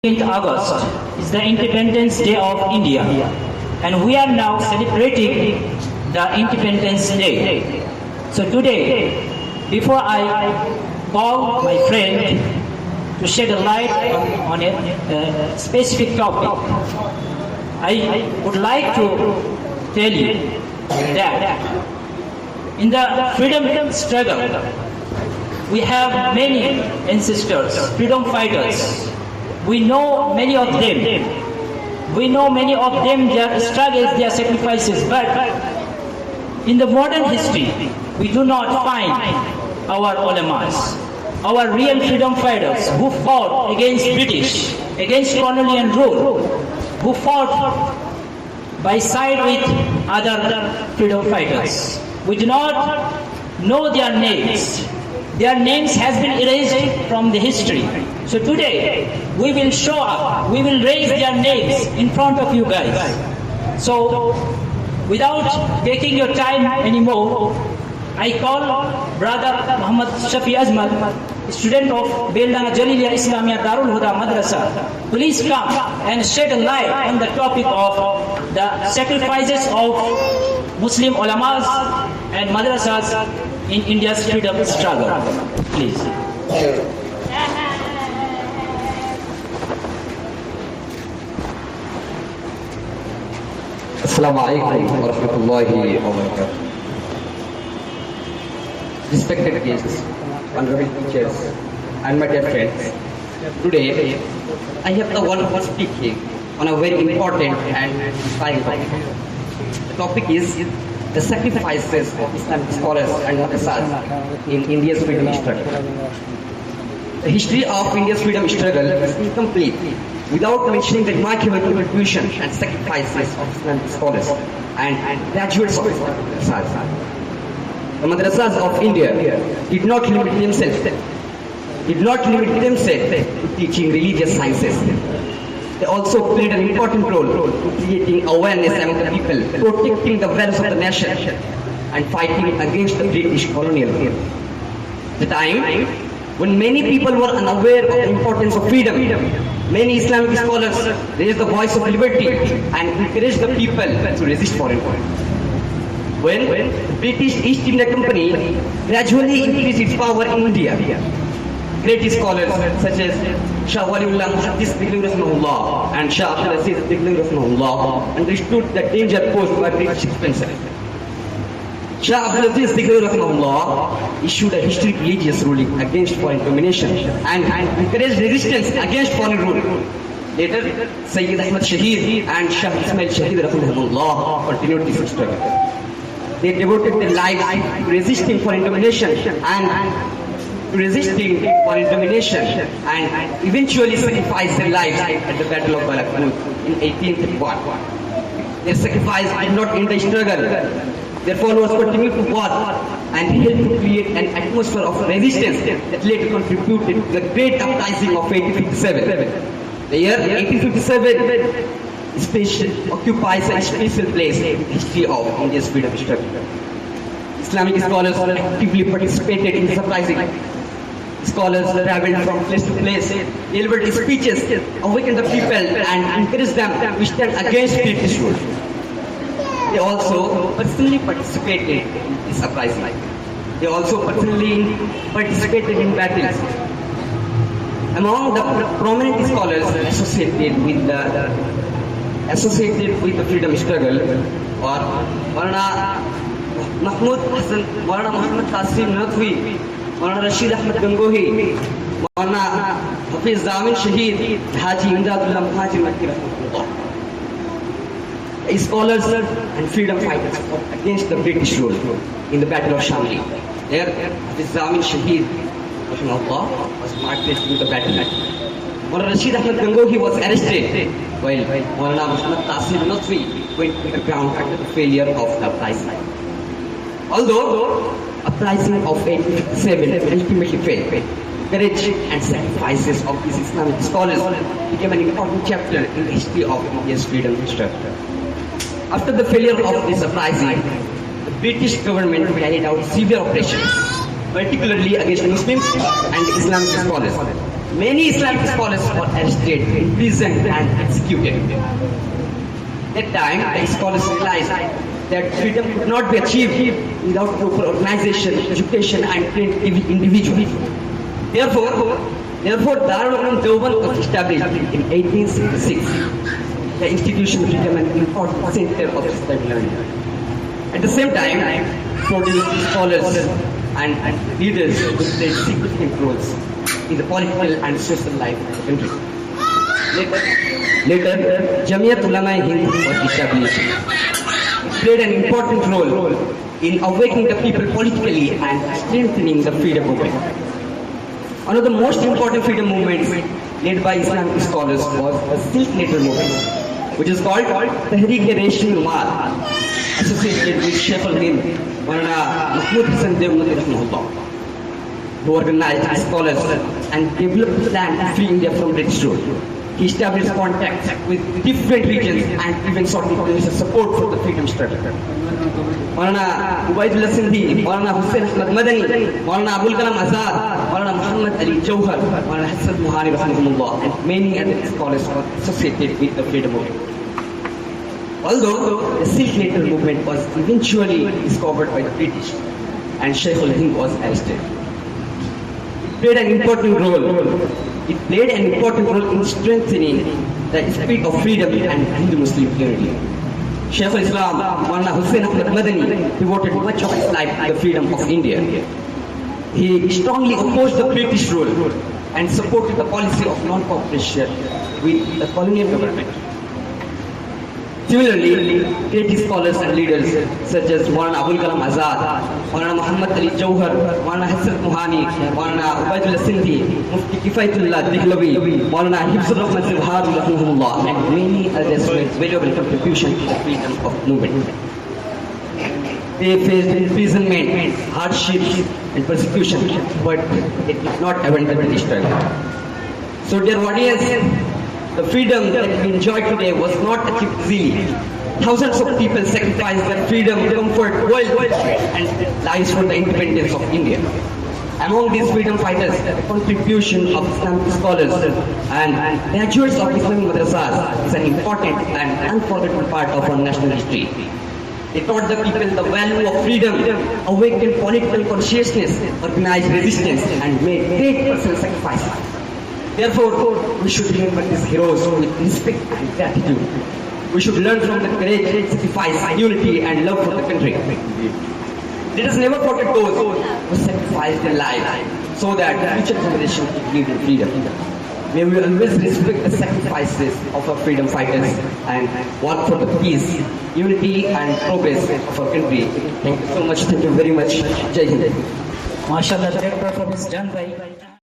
August is the Independence Day of India, and we are now celebrating the Independence Day. So today, before I call my friend to shed a light on a specific topic, I would like to tell you that in the freedom struggle, we have many ancestors, freedom fighters. We know many of them. We know many of them, their struggles, their sacrifices. But in the modern history, we do not find our ulamas, our real freedom fighters who fought against British, against colonial rule, who fought by side with other freedom fighters. We do not know their names. Their names has been erased from the history. So today, we will show up, we will raise their names in front of you guys. So, without taking your time anymore, I call Brother Muhammad Shafi Azmal, student of Beldana Jaliliya Islamia Darul Huda Madrasa. Please come and shed a light on the topic of the sacrifices of Muslim ulamas and madrasas in India's freedom struggle. Please. Assalamu alaikum wa rahmatullahi wa barakatuh. Respected guests, honorable teachers, and my dear friends, today I have the honor of speaking on a very important and inspiring topic. The topic is the sacrifices of Islamic scholars and madrasas in India's freedom struggle. The history of India's freedom struggle is incomplete without mentioning the remarkable contribution and sacrifices of Islamic scholars and graduates of madrasas. The madrasas of India did not limit themselves to teaching religious sciences. They also played an important role in creating awareness among the people, protecting the values of the nation, and fighting against the British colonial rule. The time when many people were unaware of the importance of freedom, many Islamic scholars raised the voice of liberty and encouraged the people to resist foreign power. When the British East India Company gradually increased its power in India, great scholars such as Shah Waliullah Muhaddis Dehlvi Rahimahullah and Shah Abdul Aziz Dehlvi Rahimahullah understood the danger posed by British expansion. Shah Abdul Aziz Dehlvi Rahimahullah issued a historic religious ruling against foreign domination and encouraged resistance against foreign rule. Later, Sayyid Ahmad Shaheed and Shah Ismail Shaheed Rahimahullah continued this struggle. They devoted their lives to resisting foreign domination and eventually sacrificed their lives at the Battle of Balakut in 1831. Their sacrifice did not end the struggle. Their followers continued to war and helped to create an atmosphere of resistance that later contributed to the great uprising of 1857. The year 1857 occupies a special place in the history of India's freedom struggle. Islamic scholars actively participated in this uprising. Scholars traveled from place to place, delivered speeches, awakened the people and encouraged them to stand against British rule. They also personally participated in this uprising. They also personally participated in battles. Among the prominent scholars associated with the freedom struggle were Maulana Mahmud Hassan, Maulana Muhammad Qasim Nadwi, Maulana Rashid Ahmad Gangohi, Maulana Hafiz Zamin Shaheed, Haji Imdadullah Muhajir Makki Rahmatullah. Scholars and freedom fighters fought against the British rule in the Battle of Shamli. There, Hafiz Zamin Shaheed Rahmatullah was martyred in the battle. Maulana Rashid Ahmad Gangohi was arrested while Maulana Muhammad Qasim Nadwi went to the ground after the failure of the uprising. Although uprising of 1857 ultimately failed, courage and sacrifices of these Islamic scholars became an important chapter in the history of India's freedom struggle. After the failure of this uprising, the British government carried out severe operations, particularly against Muslims and Islamic scholars. Many Islamic scholars were arrested, imprisoned, and executed. At that time, the scholars realized that freedom could not be achieved without proper organization, education, and trained individuals. Therefore, Darul Uloom Deoband was established in 1866. The institution became an important center of Islamic learning. At the same time, produced scholars and leaders who played significant roles in the political and social life of the country. Later, Jamiat Ulama-e-Hind was established. It played an important role in awakening the people politically and strengthening the freedom movement. One of the most important freedom movements led by Islamic scholars was the Silk Nature movement, which is called Tehreek-e-Resh-e-Numaat, associated with Shaykh al-Hind, Maulana Mahmud Hasan Deobandi rahimahullah, who organized scholars and developed the plan to free India from British rule. He established contacts with different regions and even sought international support for the freedom struggle. Maulana Ubaidullah Sindhi, Maulana Hussain Ahmad Madani, Maulana Abul Kalam Azad, Maulana Muhammad Ali Jauhar, Maulana Hassan Muhani rahimahullah, and many other scholars were associated with the freedom movement. Although the Silk Nature movement was eventually discovered by the British and Shaykh al-Hind was arrested, it played an important role in strengthening the spirit of freedom and Hindu-Muslim unity. Shaykh al-Islam, Maulana Hussain Ahmad Madani, devoted much of his life to the freedom of India. He strongly opposed the British rule and supported the policy of non-cooperation with the colonial government. Similarly, great scholars and leaders such as Maulana Abul Kalam Azad, Maulana Muhammad Ali Jauhar, Maulana Hassan Muhani, Maulana Ubaidullah Sindhi, Mufti Kifayatullah Dehlavi, Maulana Hifzur Rahman Zibhari rahimahullah, and many others made valuable contribution to the freedom of movement. They faced imprisonment, hardships, and persecution, but it did not abandon the British struggle. So, dear audience, the freedom that we enjoy today was not achieved easily. Thousands of people sacrificed their freedom, comfort, wealth, and lives for the independence of India. Among these freedom fighters, the contribution of Islamic scholars and graduates of Islamic madrasas is an important and unforgettable part of our national history. They taught the people the value of freedom, awakened political consciousness, organized resistance, and made great personal sacrifices. Therefore, we should remember these heroes with respect and gratitude. We should learn from the courage, sacrifice, unity, and love for the country. Let us never forget those who sacrificed their lives so that future generations can live in freedom. May we always respect the sacrifices of our freedom fighters and work for the peace, unity, and progress of our country. Thank you so much. Thank you very much. Jai Hind. MashaAllah, great performance done by